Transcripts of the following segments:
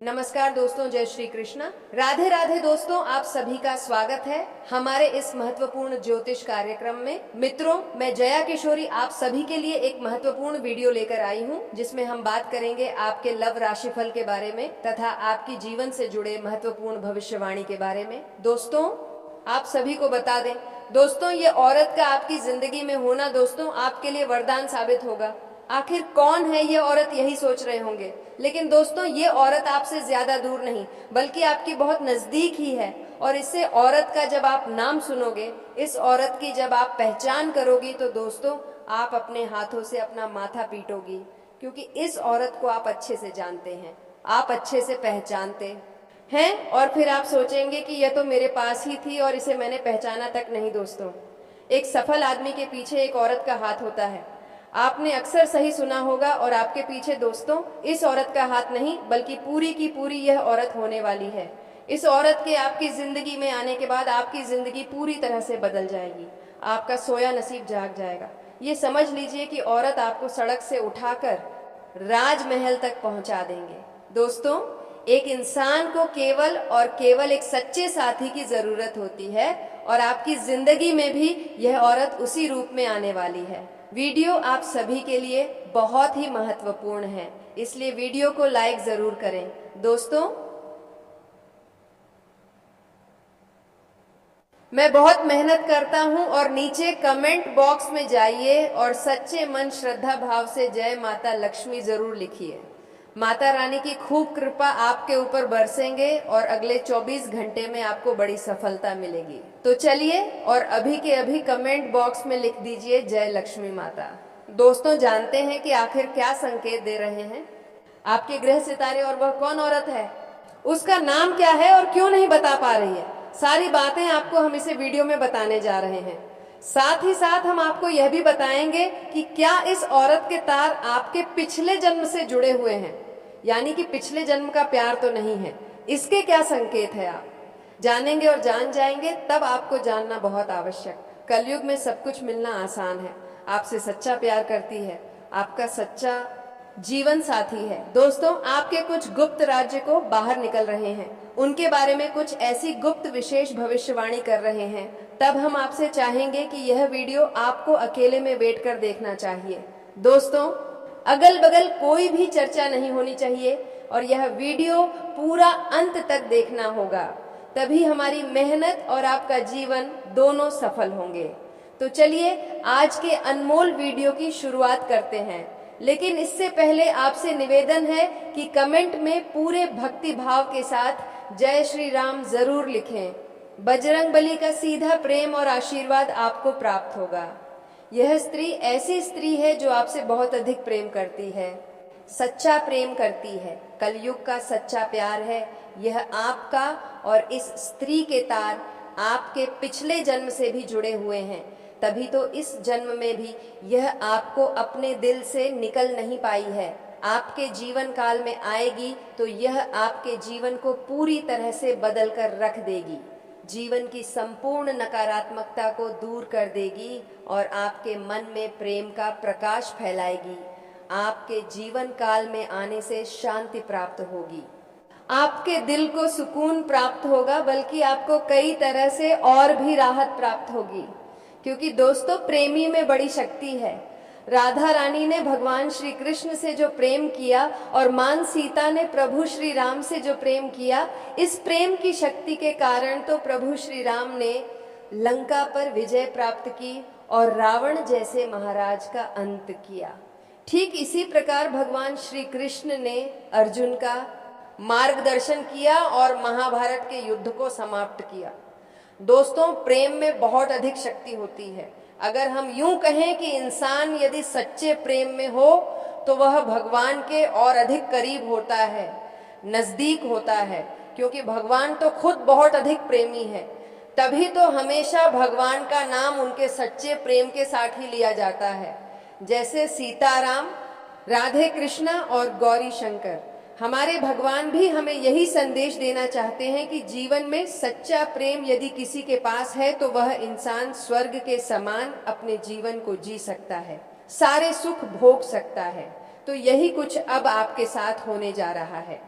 नमस्कार दोस्तों, जय श्री कृष्ण। राधे राधे दोस्तों, आप सभी का स्वागत है हमारे इस महत्वपूर्ण ज्योतिष कार्यक्रम में। मित्रों, मैं जया किशोरी आप सभी के लिए एक महत्वपूर्ण वीडियो लेकर आई हूं, जिसमें हम बात करेंगे आपके लव राशिफल के बारे में तथा आपकी जीवन से जुड़े महत्वपूर्ण भविष्यवाणी के बारे में। दोस्तों, आप सभी को बता दें दोस्तों, ये औरत का आपकी जिंदगी में होना दोस्तों आपके लिए वरदान साबित होगा। आखिर कौन है ये औरत, यही सोच रहे होंगे, लेकिन दोस्तों ये औरत आपसे ज्यादा दूर नहीं बल्कि आपकी बहुत नजदीक ही है। और इससे औरत का जब आप नाम सुनोगे, इस औरत की जब आप पहचान करोगी, तो दोस्तों आप अपने हाथों से अपना माथा पीटोगी, क्योंकि इस औरत को आप अच्छे से जानते हैं, आप अच्छे से पहचानते हैं। और फिर आप सोचेंगे कि यह तो मेरे पास ही थी और इसे मैंने पहचाना तक नहीं। दोस्तों, एक सफल आदमी के पीछे एक औरत का हाथ होता है। आपने अक्सर सही सुना होगा, और आपके पीछे दोस्तों इस औरत का हाथ नहीं बल्कि पूरी की पूरी यह औरत होने वाली है। इस औरत के आपकी जिंदगी में आने के बाद आपकी जिंदगी पूरी तरह से बदल जाएगी, आपका सोया नसीब जाग जाएगा। ये समझ लीजिए कि औरत आपको सड़क से उठाकर राजमहल तक पहुंचा देंगे। दोस्तों, एक इंसान को केवल और केवल एक सच्चे साथी की जरूरत होती है, और आपकी जिंदगी में भी यह औरत उसी रूप में आने वाली है। वीडियो आप सभी के लिए बहुत ही महत्वपूर्ण है, इसलिए वीडियो को लाइक जरूर करें। दोस्तों, मैं बहुत मेहनत करता हूं, और नीचे कमेंट बॉक्स में जाइए और सच्चे मन श्रद्धा भाव से जय माता लक्ष्मी जरूर लिखिए। माता रानी की खूब कृपा आपके ऊपर बरसेंगे और अगले 24 घंटे में आपको बड़ी सफलता मिलेगी। तो चलिए और अभी के अभी कमेंट बॉक्स में लिख दीजिए जय लक्ष्मी माता। दोस्तों, जानते हैं कि आखिर क्या संकेत दे रहे हैं आपके ग्रह सितारे, और वह कौन औरत है, उसका नाम क्या है और क्यों नहीं बता पा रही है। सारी बातें आपको हम इसे वीडियो में बताने जा रहे हैं। साथ ही साथ हम आपको यह भी बताएंगे कि क्या इस औरत के तार आपके पिछले जन्म से जुड़े हुए हैं, यानी कि पिछले जन्म का प्यार तो नहीं है। इसके क्या संकेत है आप जानेंगे और जान जाएंगे, तब आपको जानना बहुत आवश्यक। कलयुग में सब कुछ मिलना आसान है। आपसे सच्चा प्यार करती है, आपका सच्चा जीवन साथी है। दोस्तों, आपके कुछ गुप्त राज्य को बाहर निकल रहे हैं, उनके बारे में कुछ ऐसी गुप्त विशेष भविष्यवाणी कर रहे हैं। तब हम आपसे चाहेंगे कि यह वीडियो आपको अकेले में बैठकर देखना चाहिए। दोस्तों, अगल बगल कोई भी चर्चा नहीं होनी चाहिए, और यह वीडियो पूरा अंत तक देखना होगा, तभी हमारी मेहनत और आपका जीवन दोनों सफल होंगे। तो चलिए आज के अनमोल वीडियो की शुरुआत करते हैं, लेकिन इससे पहले आपसे निवेदन है कि कमेंट में पूरे भक्ति भाव के साथ जय श्री राम जरूर लिखें। बजरंग बली का सीधा प्रेम और आशीर्वाद आपको प्राप्त होगा। यह स्त्री ऐसी स्त्री है जो आपसे बहुत अधिक प्रेम करती है, सच्चा प्रेम करती है, कलयुग का सच्चा प्यार है। यह आपका और इस स्त्री के तार आपके पिछले जन्म से भी जुड़े हुए हैं, तभी तो इस जन्म में भी यह आपको अपने दिल से निकल नहीं पाई है। आपके जीवन काल में आएगी तो यह आपके जीवन को पूरी तरह से बदल कर रख देगी, जीवन की संपूर्ण नकारात्मकता को दूर कर देगी और आपके मन में प्रेम का प्रकाश फैलाएगी। आपके जीवन काल में आने से शांति प्राप्त होगी, आपके दिल को सुकून प्राप्त होगा, बल्कि आपको कई तरह से और भी राहत प्राप्त होगी, क्योंकि दोस्तों प्रेमी में बड़ी शक्ति है। राधा रानी ने भगवान श्री कृष्ण से जो प्रेम किया और मां सीता ने प्रभु श्री राम से जो प्रेम किया, इस प्रेम की शक्ति के कारण तो प्रभु श्री राम ने लंका पर विजय प्राप्त की और रावण जैसे महाराज का अंत किया। ठीक इसी प्रकार भगवान श्री कृष्ण ने अर्जुन का मार्गदर्शन किया और महाभारत के युद्ध को समाप्त किया। दोस्तों, प्रेम में बहुत अधिक शक्ति होती है। अगर हम यूं कहें कि इंसान यदि सच्चे प्रेम में हो तो वह भगवान के और अधिक करीब होता है, नजदीक होता है, क्योंकि भगवान तो खुद बहुत अधिक प्रेमी है। तभी तो हमेशा भगवान का नाम उनके सच्चे प्रेम के साथ ही लिया जाता है, जैसे सीताराम, राधे कृष्णा और गौरी शंकर। हमारे भगवान भी हमें यही संदेश देना चाहते हैं कि जीवन में सच्चा प्रेम यदि किसी के पास है तो वह इंसान स्वर्ग के समान अपने जीवन को जी सकता है, सारे सुख भोग सकता है। तो यही कुछ अब आपके साथ होने जा रहा है।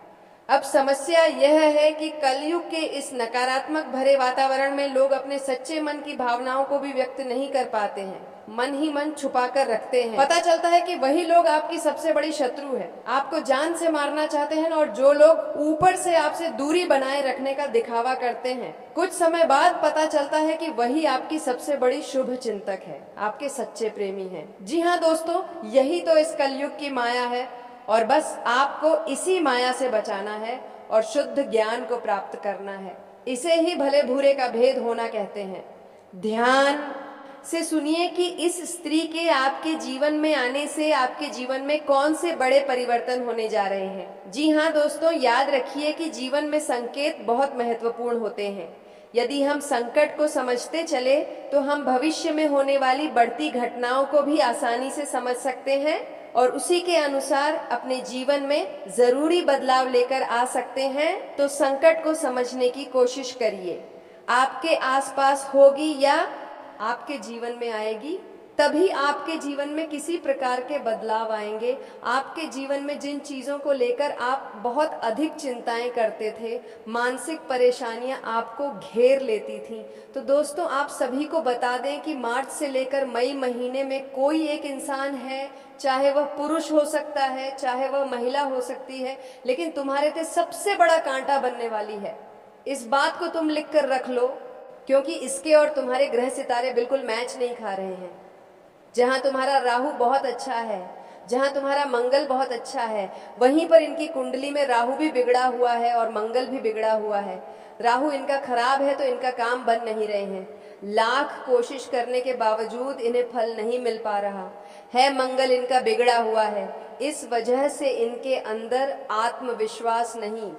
अब समस्या यह है कि कलयुग के इस नकारात्मक भरे वातावरण में लोग अपने सच्चे मन की भावनाओं को भी व्यक्त नहीं कर पाते हैं, मन ही मन छुपा कर रखते हैं। पता चलता है कि वही लोग आपकी सबसे बड़ी शत्रु है, आपको जान से मारना चाहते हैं, और जो लोग ऊपर से आपसे दूरी बनाए रखने का दिखावा करते हैं, कुछ समय बाद पता चलता है कि वही आपकी सबसे बड़ी शुभ चिंतक है, आपके सच्चे प्रेमी हैं। जी हाँ दोस्तों, यही तो इस कलयुग की माया है, और बस आपको इसी माया से बचाना है और शुद्ध ज्ञान को प्राप्त करना है। इसे ही भले बुरे का भेद होना कहते हैं। ध्यान से सुनिए कि इस स्त्री के आपके जीवन में आने से आपके जीवन में कौन से बड़े परिवर्तन होने जा रहे हैं। जी हाँ दोस्तों, याद रखिए कि जीवन में संकेत बहुत महत्वपूर्ण होते हैं। यदि हम संकट को समझते चले तो हम भविष्य में होने वाली बढ़ती घटनाओं को भी आसानी से समझ सकते हैं और उसी के अनुसार अपने जीवन में जरूरी बदलाव लेकर आ सकते हैं। तो संकट को समझने की कोशिश करिए। आपके आसपास होगी या आपके जीवन में आएगी, तभी आपके जीवन में किसी प्रकार के बदलाव आएंगे। आपके जीवन में जिन चीज़ों को लेकर आप बहुत अधिक चिंताएं करते थे, मानसिक परेशानियां आपको घेर लेती थीं, तो दोस्तों आप सभी को बता दें कि मार्च से लेकर मई महीने में कोई एक इंसान है, चाहे वह पुरुष हो सकता है, चाहे वह महिला हो सकती है, लेकिन तुम्हारे पे सबसे बड़ा कांटा बनने वाली है। इस बात को तुम लिख कर रख लो, क्योंकि इसके और तुम्हारे ग्रह सितारे बिल्कुल मैच नहीं खा रहे हैं। जहाँ तुम्हारा राहु बहुत अच्छा है, जहाँ तुम्हारा मंगल बहुत अच्छा है, वहीं पर इनकी कुंडली में राहु भी बिगड़ा हुआ है और मंगल भी बिगड़ा हुआ है। राहु इनका खराब है तो इनका काम बन नहीं रहे हैं। लाख कोशिश करने के बावजूद इन्हें फल नहीं मिल पा रहा है। मंगल इनका बिगड़ा हुआ है, इस वजह से इनके अंदर आत्मविश्वास नहीं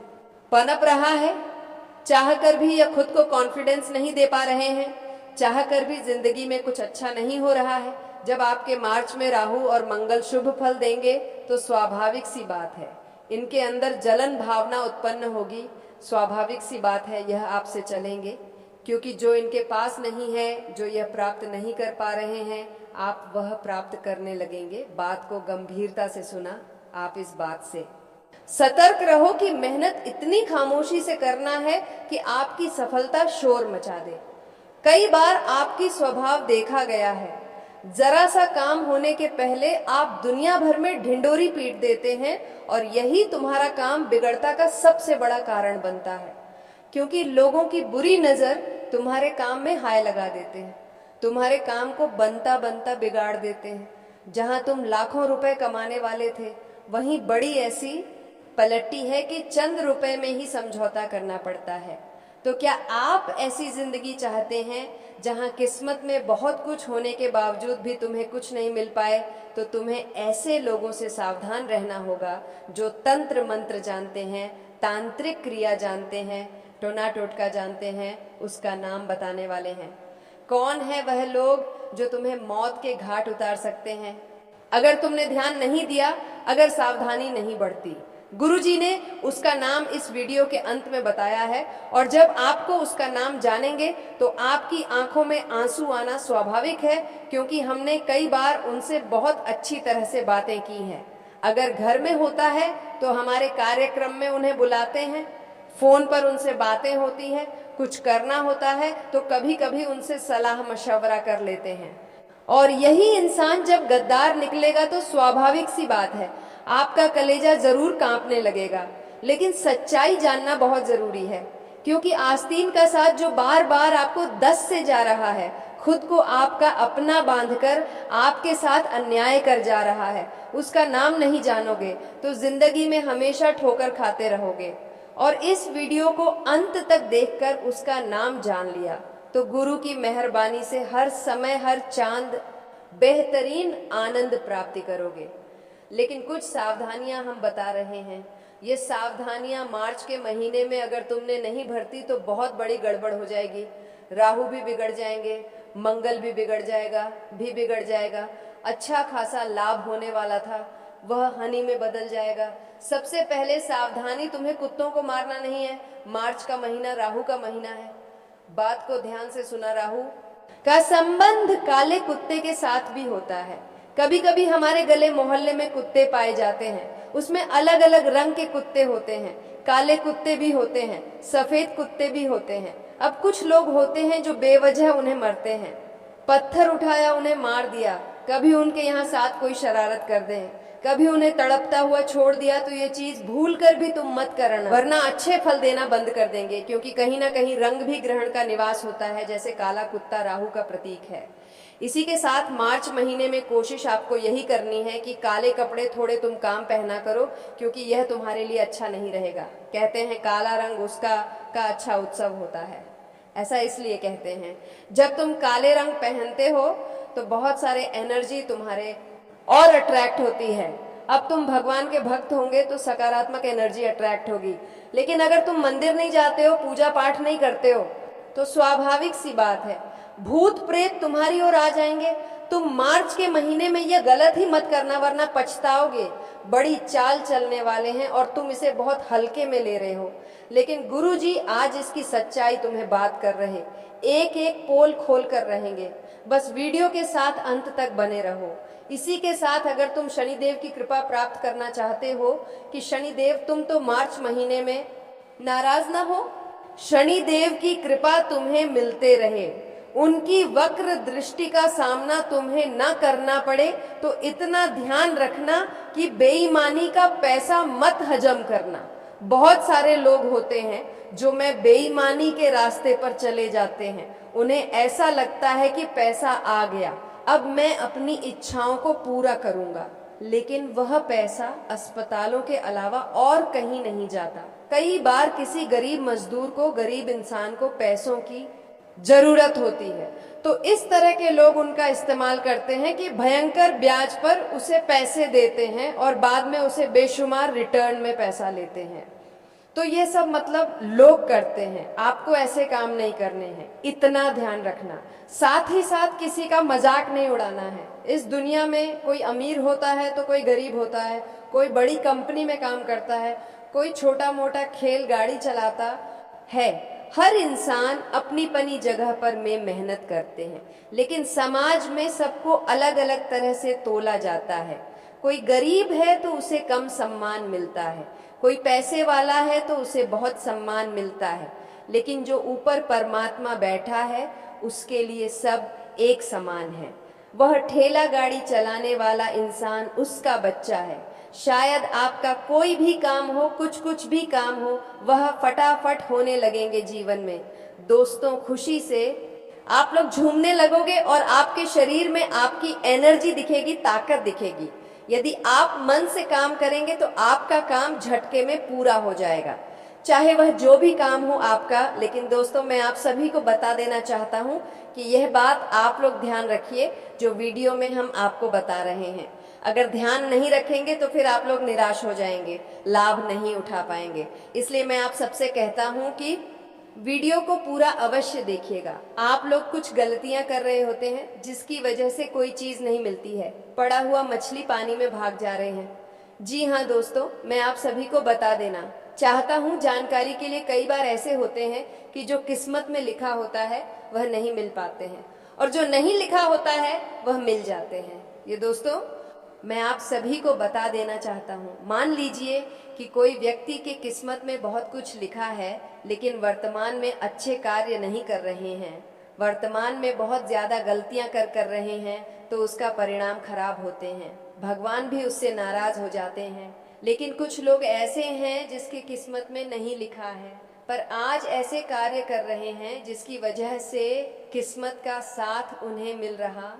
पनप रहा है। चाहकर भी या खुद को कॉन्फिडेंस नहीं दे पा रहे हैं, चाहकर भी जिंदगी में कुछ अच्छा नहीं हो रहा है। जब आपके मार्च में राहु और मंगल शुभ फल देंगे तो स्वाभाविक सी बात है इनके अंदर जलन भावना उत्पन्न होगी। स्वाभाविक सी बात है यह आपसे चलेंगे, क्योंकि जो इनके पास नहीं है, जो यह प्राप्त नहीं कर पा रहे हैं, आप वह प्राप्त करने लगेंगे। बात को गंभीरता से सुना, आप इस बात से सतर्क रहो कि मेहनत इतनी खामोशी से करना है कि आपकी सफलता शोर मचा दे। कई बार आपकी स्वभाव देखा गया है, जरा सा काम होने के पहले आप दुनिया भर में ढिंडोरी पीट देते हैं और यही तुम्हारा काम बिगड़ता का सबसे बड़ा कारण बनता है, क्योंकि लोगों की बुरी नजर तुम्हारे काम में हाय लगा देते हैं, तुम्हारे काम को बनता बनता बिगाड़ देते हैं। जहां तुम लाखों रुपए कमाने वाले थे, वहीं बड़ी ऐसी पलटी है कि चंद रुपए में ही समझौता करना पड़ता है। तो क्या आप ऐसी जिंदगी चाहते हैं जहां किस्मत में बहुत कुछ होने के बावजूद भी तुम्हें कुछ नहीं मिल पाए? तो तुम्हें ऐसे लोगों से सावधान रहना होगा जो तंत्र मंत्र जानते हैं, तांत्रिक क्रिया जानते हैं, टोना टोटका जानते हैं, उसका नाम बताने वाले हैं। कौन है वह लोग जो तुम्हें मौत के घाट उतार सकते हैं अगर तुमने ध्यान नहीं दिया, अगर सावधानी नहीं बढ़ती? गुरुजी ने उसका नाम इस वीडियो के अंत में बताया है, और जब आपको उसका नाम जानेंगे तो आपकी आंखों में आंसू आना स्वाभाविक है, क्योंकि हमने कई बार उनसे बहुत अच्छी तरह से बातें की हैं। अगर घर में होता है तो हमारे कार्यक्रम में उन्हें बुलाते हैं, फोन पर उनसे बातें होती हैं, कुछ करना होता है तो कभी कभी उनसे सलाह मशवरा कर लेते हैं। और यही इंसान जब गद्दार निकलेगा तो स्वाभाविक सी बात है आपका कलेजा जरूर कांपने लगेगा। लेकिन सच्चाई जानना बहुत जरूरी है, क्योंकि आस्तीन का साथ जो बार बार आपको 10 से जा रहा है, खुद को आपका अपना बांधकर आपके साथ अन्याय कर जा रहा है, उसका नाम नहीं जानोगे तो जिंदगी में हमेशा ठोकर खाते रहोगे। और इस वीडियो को अंत तक देखकर उसका नाम जान लिया तो गुरु की मेहरबानी से हर समय हर चांद बेहतरीन आनंद प्राप्ति करोगे। लेकिन कुछ सावधानियां हम बता रहे हैं। ये सावधानियां मार्च के महीने में अगर तुमने नहीं भरती तो बहुत बड़ी गड़बड़ हो जाएगी। राहु भी बिगड़ जाएंगे, मंगल भी बिगड़ जाएगा। अच्छा खासा लाभ होने वाला था वह हानि में बदल जाएगा। सबसे पहले सावधानी, तुम्हें कुत्तों को मारना नहीं है। मार्च का महीना राहु का महीना है। बात को ध्यान से सुना। राहु का संबंध काले कुत्ते के साथ भी होता है। कभी कभी हमारे गले मोहल्ले में कुत्ते पाए जाते हैं, उसमें अलग अलग रंग के कुत्ते होते हैं। काले कुत्ते भी होते हैं, सफेद कुत्ते भी होते हैं। अब कुछ लोग होते हैं जो बेवजह उन्हें मरते हैं, पत्थर उठाया उन्हें मार दिया, कभी उनके यहाँ साथ कोई शरारत कर दें, कभी उन्हें तड़पता हुआ छोड़ दिया, तो ये चीज भूल कर भी तुम मत करना, वरना अच्छे फल देना बंद कर देंगे। क्योंकि कहीं ना कहीं रंग भी ग्रहण का निवास होता है, जैसे काला कुत्ता राहु का प्रतीक है। इसी के साथ मार्च महीने में कोशिश आपको यही करनी है कि काले कपड़े थोड़े तुम काम पहना करो, क्योंकि यह तुम्हारे लिए अच्छा नहीं रहेगा। कहते हैं काला रंग उसका का अच्छा उत्सव होता है, ऐसा इसलिए कहते हैं। जब तुम काले रंग पहनते हो तो बहुत सारे एनर्जी तुम्हारे और अट्रैक्ट होती है। अब तुम भगवान के भक्त होंगे तो सकारात्मक एनर्जी अट्रैक्ट होगी, लेकिन अगर तुम मंदिर नहीं जाते हो, पूजा पाठ नहीं करते हो, तो स्वाभाविक सी बात है भूत प्रेत तुम्हारी ओर आ जाएंगे। तुम मार्च के महीने में यह गलत ही मत करना, वरना पछताओगे। बड़ी चाल चलने वाले हैं और तुम इसे बहुत हल्के में ले रहे हो। लेकिन गुरु जी आज इसकी सच्चाई तुम्हें बात कर रहे, एक एक पोल खोल कर रहेंगे। बस वीडियो के साथ अंत तक बने रहो। इसी के साथ अगर तुम शनिदेव की कृपा प्राप्त करना चाहते हो कि शनिदेव तुम तो मार्च महीने में नाराज ना हो, शनिदेव की कृपा तुम्हें मिलते रहे, उनकी वक्र दृष्टि का सामना तुम्हें ना करना पड़े, तो इतना ध्यान रखना कि बेईमानी का पैसा मत हजम करना। बहुत सारे लोग होते हैं जो मैं बेईमानी के रास्ते पर चले जाते हैं, उन्हें ऐसा लगता है कि पैसा आ गया, अब मैं अपनी इच्छाओं को पूरा करूंगा, लेकिन वह पैसा अस्पतालों के अलावा और कहीं नहीं जाता। कई बार किसी गरीब मजदूर को, गरीब इंसान को पैसों की जरूरत होती है, तो इस तरह के लोग उनका इस्तेमाल करते हैं कि भयंकर ब्याज पर उसे पैसे देते हैं और बाद में उसे बेशुमार रिटर्न में पैसा लेते हैं। तो ये सब मतलब लोग करते हैं, आपको ऐसे काम नहीं करने हैं, इतना ध्यान रखना। साथ ही साथ किसी का मजाक नहीं उड़ाना है। इस दुनिया में कोई अमीर होता है तो कोई गरीब होता है, कोई बड़ी कंपनी में काम करता है, कोई छोटा मोटा खेल गाड़ी चलाता है। हर इंसान अपनी अपनी जगह पर में मेहनत करते हैं, लेकिन समाज में सबको अलग अलग तरह से तोला जाता है। कोई गरीब है तो उसे कम सम्मान मिलता है, कोई पैसे वाला है तो उसे बहुत सम्मान मिलता है, लेकिन जो ऊपर परमात्मा बैठा है उसके लिए सब एक समान है। वह ठेला गाड़ी चलाने वाला इंसान उसका बच्चा है। शायद आपका कोई भी काम हो, कुछ भी काम हो, वह फटाफट होने लगेंगे जीवन में। दोस्तों, खुशी से आप लोग झूमने लगोगे और आपके शरीर में आपकी एनर्जी दिखेगी, ताकत दिखेगी। यदि आप मन से काम करेंगे तो आपका काम झटके में पूरा हो जाएगा, चाहे वह जो भी काम हो आपका। लेकिन दोस्तों, मैं आप सभी को बता देना चाहता हूं कि यह बात आप लोग ध्यान रखिए जो वीडियो में हम आपको बता रहे हैं। अगर ध्यान नहीं रखेंगे तो फिर आप लोग निराश हो जाएंगे, लाभ नहीं उठा पाएंगे। इसलिए मैं आप सबसे कहता हूं कि वीडियो को पूरा अवश्य देखिएगा। आप लोग कुछ गलतियां कर रहे होते हैं जिसकी वजह से कोई चीज नहीं मिलती है, पड़ा हुआ मछली पानी में भाग जा रहे हैं। जी हाँ दोस्तों, मैं आप सभी को बता देना चाहता हूँ जानकारी के लिए, कई बार ऐसे होते हैं कि जो किस्मत में लिखा होता है वह नहीं मिल पाते हैं, और जो नहीं लिखा होता है वह मिल जाते हैं। ये दोस्तों मैं आप सभी को बता देना चाहता हूँ। मान लीजिए कि कोई व्यक्ति के किस्मत में बहुत कुछ लिखा है, लेकिन वर्तमान में अच्छे कार्य नहीं कर रहे हैं, वर्तमान में बहुत ज़्यादा गलतियां कर रहे हैं, तो उसका परिणाम खराब होते हैं, भगवान भी उससे नाराज हो जाते हैं। लेकिन कुछ लोग ऐसे हैं जिसकी किस्मत में नहीं लिखा है, पर आज ऐसे कार्य कर रहे हैं जिसकी वजह से किस्मत का साथ उन्हें मिल रहा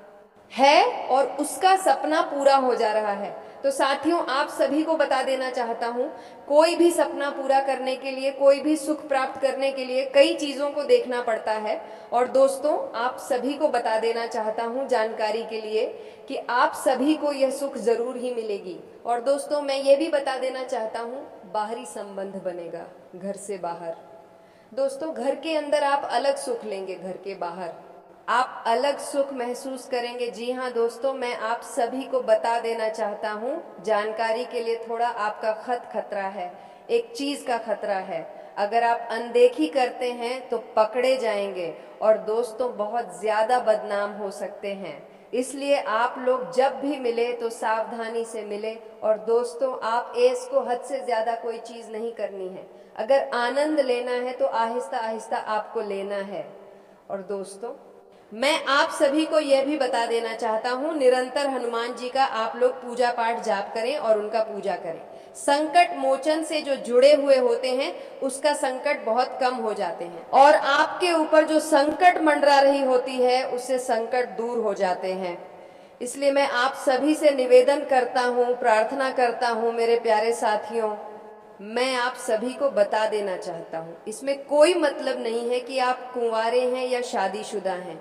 है और उसका सपना पूरा हो जा रहा है। तो साथियों, आप सभी को बता देना चाहता हूँ, कोई भी सपना पूरा करने के लिए, कोई भी सुख प्राप्त करने के लिए कई चीज़ों को देखना पड़ता है। और दोस्तों, आप सभी को बता देना चाहता हूँ जानकारी के लिए कि आप सभी को यह सुख जरूर ही मिलेगी। और दोस्तों, मैं ये भी बता देना चाहता हूँ, बाहरी संबंध बनेगा घर से बाहर। दोस्तों, घर के अंदर आप अलग सुख लेंगे, घर के बाहर आप अलग सुख महसूस करेंगे। जी हाँ दोस्तों, मैं आप सभी को बता देना चाहता हूँ जानकारी के लिए, थोड़ा आपका खतरा है, एक चीज़ का खतरा है। अगर आप अनदेखी करते हैं तो पकड़े जाएंगे और दोस्तों बहुत ज़्यादा बदनाम हो सकते हैं। इसलिए आप लोग जब भी मिले तो सावधानी से मिले। और दोस्तों, आप ऐश को हद से ज़्यादा कोई चीज़ नहीं करनी है। अगर आनंद लेना है तो आहिस्ता आहिस्ता आपको लेना है। और दोस्तों, मैं आप सभी को यह भी बता देना चाहता हूँ, निरंतर हनुमान जी का आप लोग पूजा पाठ जाप करें और उनका पूजा करें। संकट मोचन से जो जुड़े हुए होते हैं उसका संकट बहुत कम हो जाते हैं, और आपके ऊपर जो संकट मंडरा रही होती है उससे संकट दूर हो जाते हैं। इसलिए मैं आप सभी से निवेदन करता हूँ, प्रार्थना करता हूँ मेरे प्यारे साथियों, मैं आप सभी को बता देना चाहता हूँ, इसमें कोई मतलब नहीं है कि आप कुंवारे हैं या शादीशुदा हैं।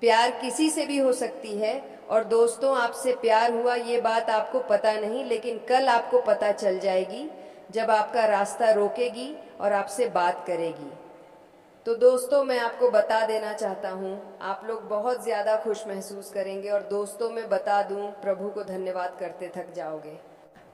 प्यार किसी से भी हो सकती है। और दोस्तों, आपसे प्यार हुआ ये बात आपको पता नहीं, लेकिन कल आपको पता चल जाएगी जब आपका रास्ता रोकेगी और आपसे बात करेगी। तो दोस्तों, मैं आपको बता देना चाहता हूँ, आप लोग बहुत ज़्यादा खुश महसूस करेंगे। और दोस्तों, मैं बता दूँ, प्रभु को धन्यवाद करते थक जाओगे।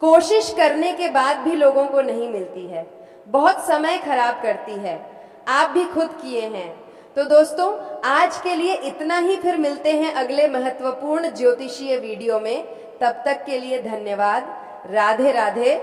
कोशिश करने के बाद भी लोगों को नहीं मिलती है, बहुत समय खराब करती है। आप भी खुद किए हैं। तो दोस्तों, आज के लिए इतना ही, फिर मिलते हैं अगले महत्वपूर्ण ज्योतिषीय वीडियो में। तब तक के लिए धन्यवाद। राधे राधे।